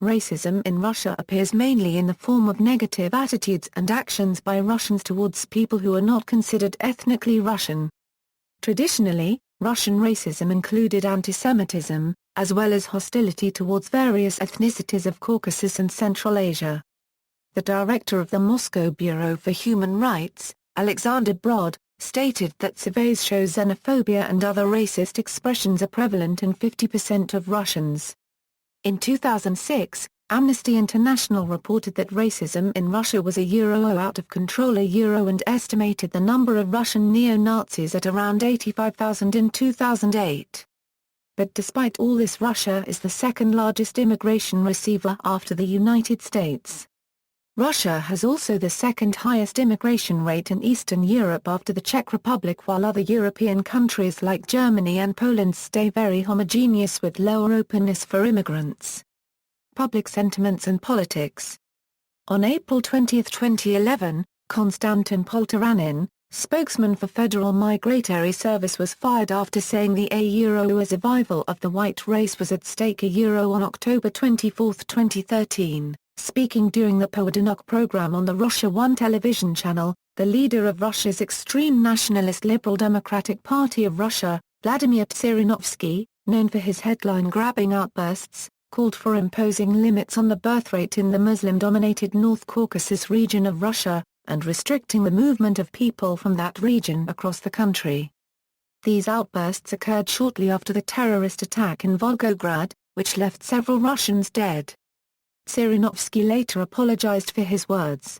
Racism in Russia appears mainly in the form of negative attitudes and actions by Russians towards people who are not considered ethnically Russian. Traditionally, Russian racism included antisemitism, as well as hostility towards various ethnicities of Caucasus and Central Asia. The director of the Moscow Bureau for Human Rights, Alexander Brod, stated that surveys show xenophobia and other racist expressions are prevalent in 50% of Russians. In 2006, Amnesty International reported that racism in Russia was out of control and estimated the number of Russian neo-Nazis at around 85,000 in 2008. But despite all this, Russia is the second largest immigration receiver after the United States. Russia has also the second highest immigration rate in Eastern Europe after the Czech Republic, while other European countries like Germany and Poland stay very homogeneous with lower openness for immigrants. Public sentiments and politics. On April 20, 2011, Konstantin Poltaranin, spokesman for Federal Migratory Service, was fired after saying the a survival of the white race was at stake on October 24, 2013. Speaking during the Poedinok program on the Russia 1 television channel, the leader of Russia's extreme nationalist Liberal Democratic Party of Russia, Vladimir Zhirinovsky, known for his headline-grabbing outbursts, called for imposing limits on the birth rate in the Muslim-dominated North Caucasus region of Russia, and restricting the movement of people from that region across the country. These outbursts occurred shortly after the terrorist attack in Volgograd, which left several Russians dead. Zhirinovsky later apologized for his words.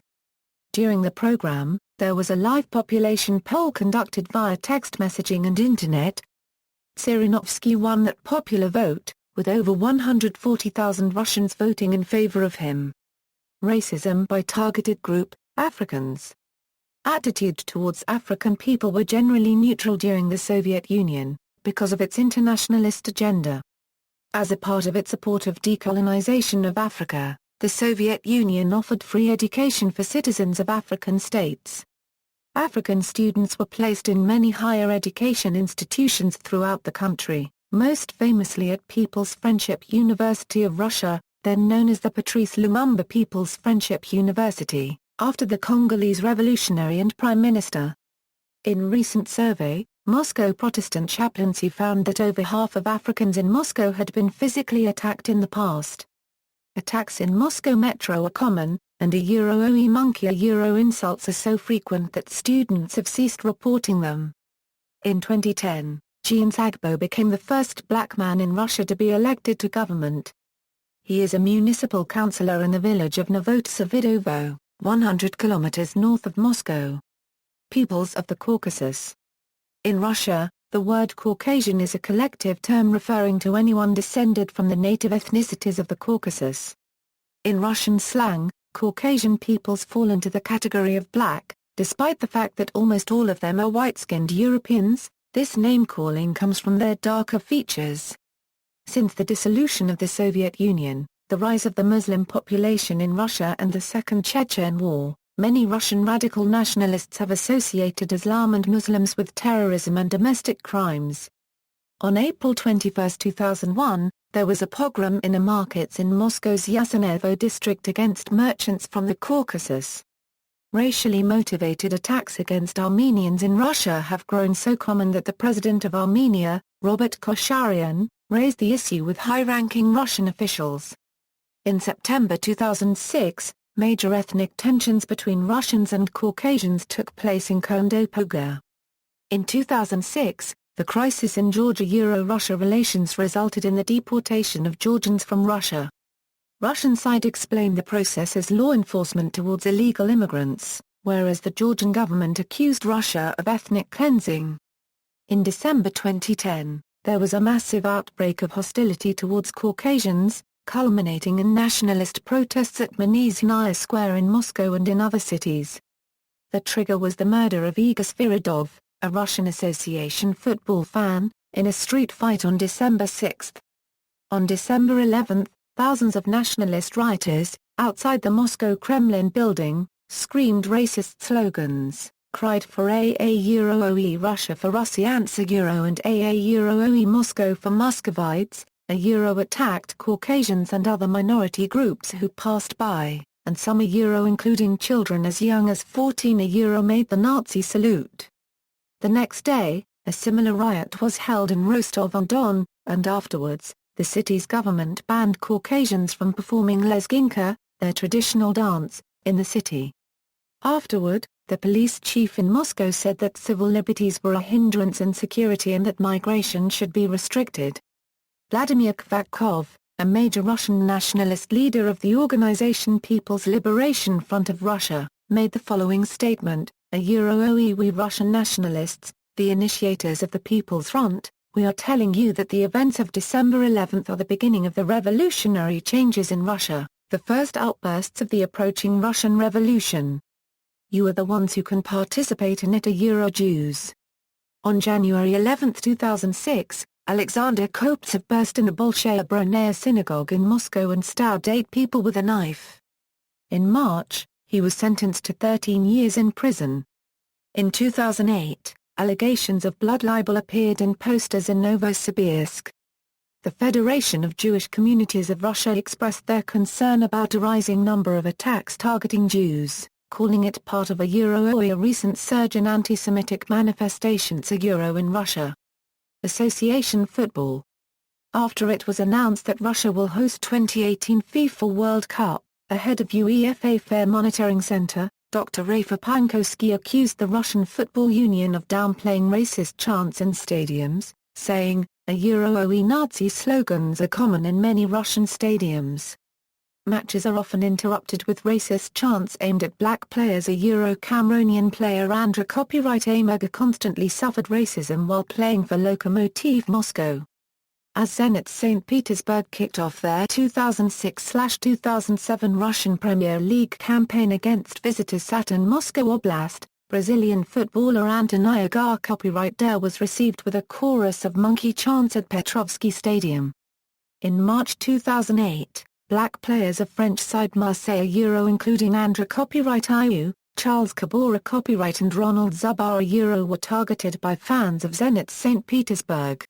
During the program, there was a live population poll conducted via text messaging and internet. Zhirinovsky won that popular vote, with over 140,000 Russians voting in favor of him. Racism by targeted group, Africans. Attitude towards African people were generally neutral during the Soviet Union, because of its internationalist agenda. As a part of its support of decolonization of Africa, the Soviet Union offered free education for citizens of African states. African students were placed in many higher education institutions throughout the country, most famously at People's Friendship University of Russia, then known as the Patrice Lumumba People's Friendship University, after the Congolese revolutionary and prime minister. In recent survey, Moscow Protestant chaplaincy found that over half of Africans in Moscow had been physically attacked in the past. Attacks in Moscow metro are common, and oe monkey insults are so frequent that students have ceased reporting them. In 2010, Jean Sagbo became the first black man in Russia to be elected to government. He is a municipal councillor in the village of Novotsavidovo, 100 kilometers north of Moscow. Peoples of the Caucasus. In Russia, the word Caucasian is a collective term referring to anyone descended from the native ethnicities of the Caucasus. In Russian slang, Caucasian peoples fall into the category of black, despite the fact that almost all of them are white-skinned Europeans. This name-calling comes from their darker features. Since the dissolution of the Soviet Union, the rise of the Muslim population in Russia and the Second Chechen War, many Russian radical nationalists have associated Islam and Muslims with terrorism and domestic crimes. On April 21, 2001, there was a pogrom in the markets in Moscow's Yasenevo district against merchants from the Caucasus. Racially motivated attacks against Armenians in Russia have grown so common that the president of Armenia, Robert Kosharian, raised the issue with high-ranking Russian officials. In September 2006, major ethnic tensions between Russians and Caucasians took place in Kondopoga. In 2006, the crisis in Georgia-Russia relations resulted in the deportation of Georgians from Russia. Russian side explained the process as law enforcement towards illegal immigrants, whereas the Georgian government accused Russia of ethnic cleansing. In December 2010, there was a massive outbreak of hostility towards Caucasians, culminating in nationalist protests at Manizhnaya Square in Moscow and in other cities. The trigger was the murder of Igor Sviridov, a Russian Association football fan, in a street fight on December 6. On December 11, thousands of nationalist rioters, outside the Moscow Kremlin building, screamed racist slogans, cried for AA-OE Russia for Russiantsa Euro and AA-OE Moscow for Muscovites, attacked Caucasians and other minority groups who passed by, and some including children as young as 14 made the Nazi salute. The next day, a similar riot was held in Rostov-on-Don, and afterwards, the city's government banned Caucasians from performing lezginka, their traditional dance, in the city. Afterward, the police chief in Moscow said that civil liberties were a hindrance in security and that migration should be restricted. Vladimir Kvatkov, a major Russian nationalist leader of the organization People's Liberation Front of Russia, made the following statement: We Russian nationalists, the initiators of the People's Front, we are telling you that the events of December 11 are the beginning of the revolutionary changes in Russia, the first outbursts of the approaching Russian Revolution. You are the ones who can participate in it. Jews. On January 11, 2006, Alexander Koptsev burst in a Bolshaya synagogue in Moscow and stabbed 8 people with a knife. In March, he was sentenced to 13 years in prison. In 2008, allegations of blood libel appeared in posters in Novosibirsk. The Federation of Jewish Communities of Russia expressed their concern about a rising number of attacks targeting Jews, calling it part of a recent surge in anti-Semitic manifestations in Russia. Association Football. After it was announced that Russia will host 2018 FIFA World Cup, a head of UEFA Fair Monitoring Center, Dr. Rafa Pankowski accused the Russian Football Union of downplaying racist chants in stadiums, saying, Nazi slogans are common in many Russian stadiums. Matches are often interrupted with racist chants aimed at black players. Cameroonian player Andra Copyright Amaga constantly suffered racism while playing for Lokomotiv Moscow. As Zenit St. Petersburg kicked off their 2006-2007 Russian Premier League campaign against visitors Saturn Moscow Oblast, Brazilian footballer Antonio Gar Copyright Dare was received with a chorus of monkey chants at Petrovsky Stadium. In March 2008, black players of French side Marseille including Andra Copyright IU, Charles Cabora Copyright and Ronald Zubar were targeted by fans of Zenit St. Petersburg.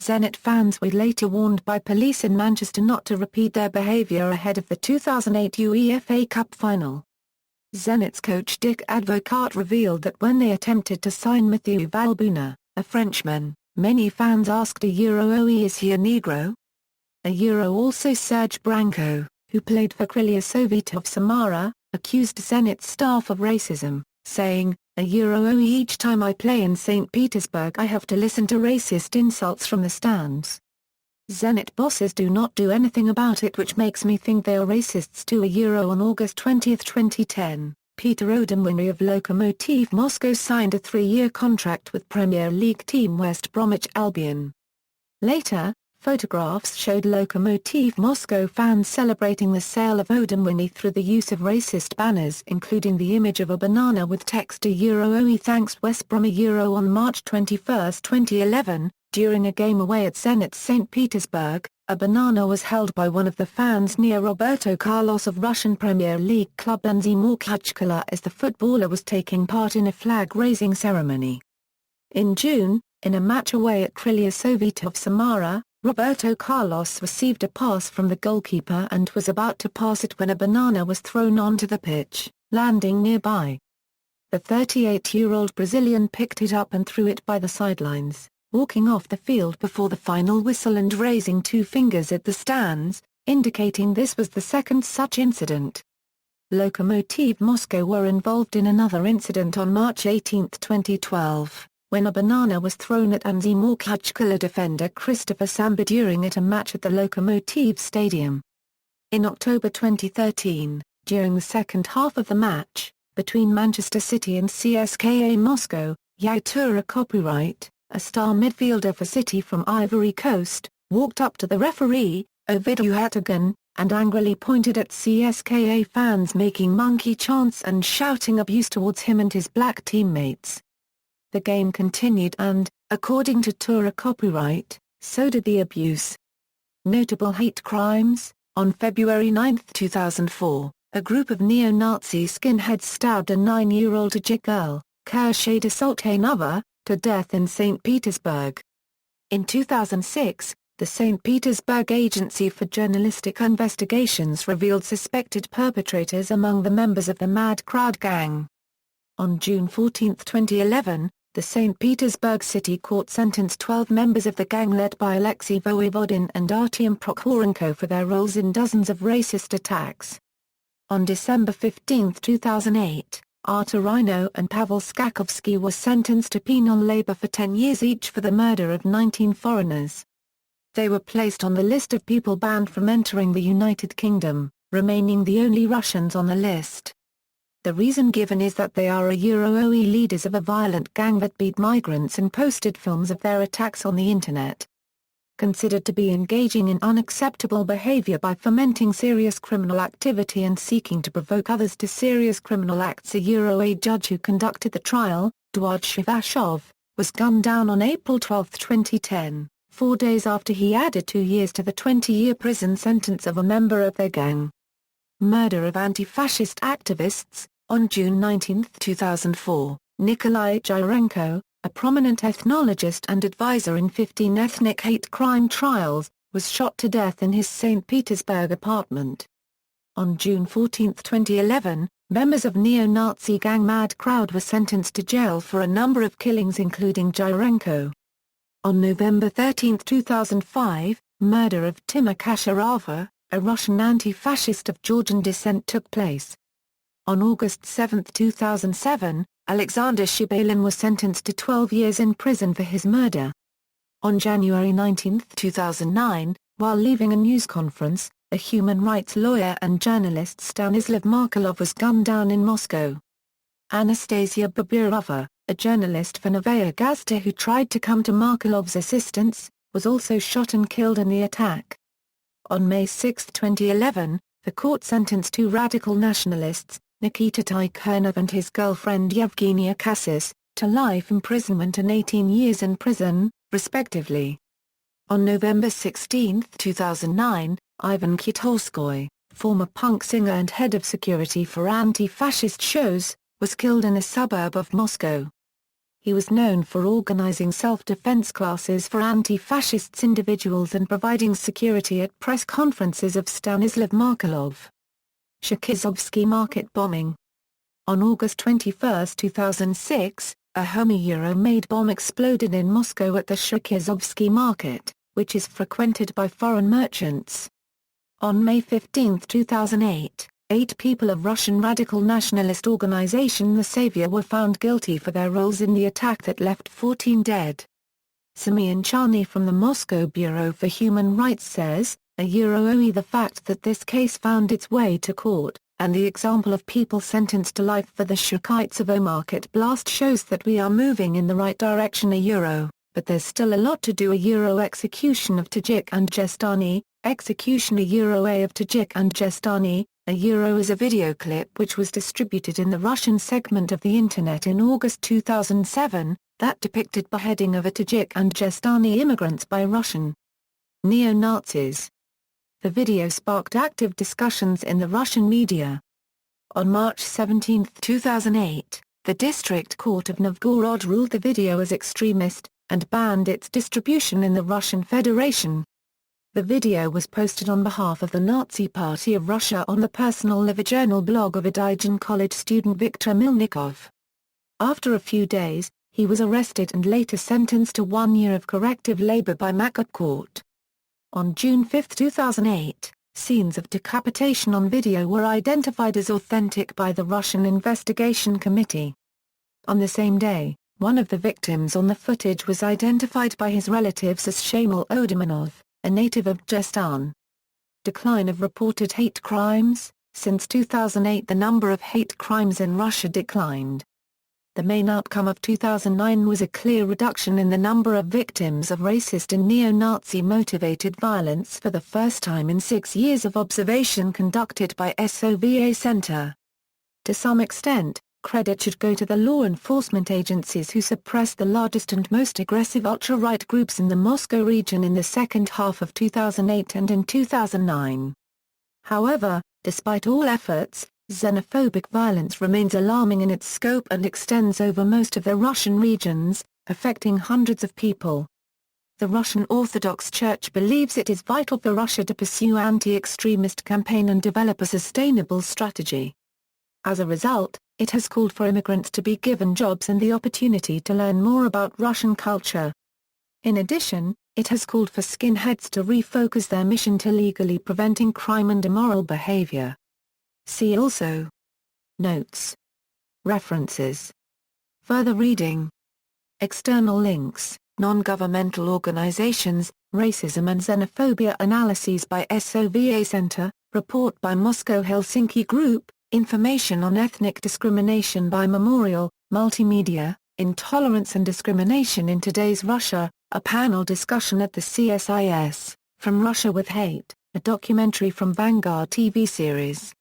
Zenit fans were later warned by police in Manchester not to repeat their behaviour ahead of the 2008 UEFA Cup final. Zenit's coach Dick Advocat revealed that when they attempted to sign Mathieu Valbuena, a Frenchman, many fans asked is he a Negro? Also Serge Branco, who played for Krylia Sovetov Samara, accused Zenit staff of racism, saying, each time I play in St. Petersburg I have to listen to racist insults from the stands. Zenit bosses do not do anything about it, which makes me think they are racists too. On August 20, 2010, Peter Odemwingie of Lokomotiv Moscow signed a 3-year contract with Premier League team West Bromwich Albion. Later, photographs showed Lokomotiv Moscow fans celebrating the sale of Odemwingie through the use of racist banners including the image of a banana with text OE thanks West Brom. On March 21, 2011, during a game away at Zenit St. Petersburg, a banana was held by one of the fans near Roberto Carlos of Russian Premier League club Anzi Mokhachkala as the footballer was taking part in a flag-raising ceremony. In June, in a match away at Krylia Sovetov Samara, Roberto Carlos received a pass from the goalkeeper and was about to pass it when a banana was thrown onto the pitch, landing nearby. The 38-year-old Brazilian picked it up and threw it by the sidelines, walking off the field before the final whistle and raising 2 fingers at the stands, indicating this was the second such incident. Lokomotiv Moscow were involved in another incident on March 18, 2012. When a banana was thrown at Anzi Mokhachkala defender Christopher Samba during a match at the Lokomotiv Stadium. In October 2013, during the second half of the match, between Manchester City and CSKA Moscow, Yautura Copyright, a star midfielder for City from Ivory Coast, walked up to the referee, Ovidiu Hatagan, and angrily pointed at CSKA fans making monkey chants and shouting abuse towards him and his black teammates. The game continued and, according to Tura Copyright, so did the abuse. Notable hate crimes. On February 9, 2004, a group of neo-Nazi skinheads stabbed a 9-year-old Tajik girl, Khershada Sultanova, to death in St. Petersburg. In 2006, the St. Petersburg Agency for Journalistic Investigations revealed suspected perpetrators among the members of the Mad Crowd gang. On June 14, 2011, the St. Petersburg City Court sentenced 12 members of the gang led by Alexei Voivodin and Artyom Prokhorenko for their roles in dozens of racist attacks. On December 15, 2008, Artur Rino and Pavel Skakovsky were sentenced to penal labor for 10 years each for the murder of 19 foreigners. They were placed on the list of people banned from entering the United Kingdom, remaining the only Russians on the list. The reason given is that they are OE leaders of a violent gang that beat migrants and posted films of their attacks on the Internet. Considered to be engaging in unacceptable behavior by fomenting serious criminal activity and seeking to provoke others to serious criminal acts, a judge who conducted the trial, Eduard Shevashov, was gunned down on April 12, 2010. 4 days after he added 2 years to the 20-year prison sentence of a member of their gang. Murder of anti-fascist activists. On June 19, 2004, Nikolai Gyrenko, a prominent ethnologist and advisor in 15 ethnic hate crime trials, was shot to death in his St. Petersburg apartment. On June 14, 2011, members of neo-Nazi gang Mad Crowd were sentenced to jail for a number of killings including Gyrenko. On November 13, 2005, murder of Timur Kasharava, a Russian anti-fascist of Georgian descent took place. On August 7, 2007, Alexander Shibalin was sentenced to 12 years in prison for his murder. On January 19, 2009, while leaving a news conference, a human rights lawyer and journalist Stanislav Markelov was gunned down in Moscow. Anastasia Baburova, a journalist for Novaya Gazeta who tried to come to Markelov's assistance, was also shot and killed in the attack. On May 6, 2011, the court sentenced 2 radical nationalists, Nikita Tikhonov and his girlfriend Yevgenia Cassis, to life imprisonment and 18 years in prison, respectively. On November 16, 2009, Ivan Kitolskoy, former punk singer and head of security for anti-fascist shows, was killed in a suburb of Moscow. He was known for organizing self-defense classes for anti-fascist individuals and providing security at press conferences of Stanislav Markelov. Cherkizovsky Market bombing. On August 21, 2006, a homie-made bomb exploded in Moscow at the Cherkizovsky Market, which is frequented by foreign merchants. On May 15, 2008, 8 people of Russian radical nationalist organization The Savior were found guilty for their roles in the attack that left 14 dead. Simeon Charny from the Moscow Bureau for Human Rights says, the fact that this case found its way to court, and the example of people sentenced to life for the Shukhaitsevo market blast shows that we are moving in the right direction. But there's still a lot to do. Execution of Tajik and Jestani. Execution A of Tajik and Jestani. Is a video clip which was distributed in the Russian segment of the Internet in August 2007, that depicted beheading of a Tajik and Jestani immigrants by Russian neo-Nazis. The video sparked active discussions in the Russian media. On March 17, 2008, the District Court of Novgorod ruled the video as extremist, and banned its distribution in the Russian Federation. The video was posted on behalf of the Nazi Party of Russia on the personal LiveJournal blog of Adijan College student Viktor Milnikov. After a few days, he was arrested and later sentenced to 1 year of corrective labor by Moscow court. On June 5, 2008, scenes of decapitation on video were identified as authentic by the Russian Investigation Committee. On the same day, one of the victims on the footage was identified by his relatives as Shamal Odermanov, a native of Jestan. Decline of reported hate crimes. Since 2008, the number of hate crimes in Russia declined. The main outcome of 2009 was a clear reduction in the number of victims of racist and neo-Nazi motivated violence for the first time in 6 years of observation conducted by SOVA Center. To some extent, credit should go to the law enforcement agencies who suppressed the largest and most aggressive ultra-right groups in the Moscow region in the second half of 2008 and in 2009. However, despite all efforts, xenophobic violence remains alarming in its scope and extends over most of the Russian regions, affecting hundreds of people. The Russian Orthodox Church believes it is vital for Russia to pursue anti-extremist campaign and develop a sustainable strategy. As a result, it has called for immigrants to be given jobs and the opportunity to learn more about Russian culture. In addition, it has called for skinheads to refocus their mission to legally preventing crime and immoral behavior. See also. Notes. References. Further reading. External links. Non-governmental organizations, Racism and Xenophobia Analyses by SOVA Center, Report by Moscow-Helsinki Group, Information on Ethnic Discrimination by Memorial, Multimedia, Intolerance and Discrimination in Today's Russia, a panel discussion at the CSIS, From Russia with Hate, a documentary from Vanguard TV series.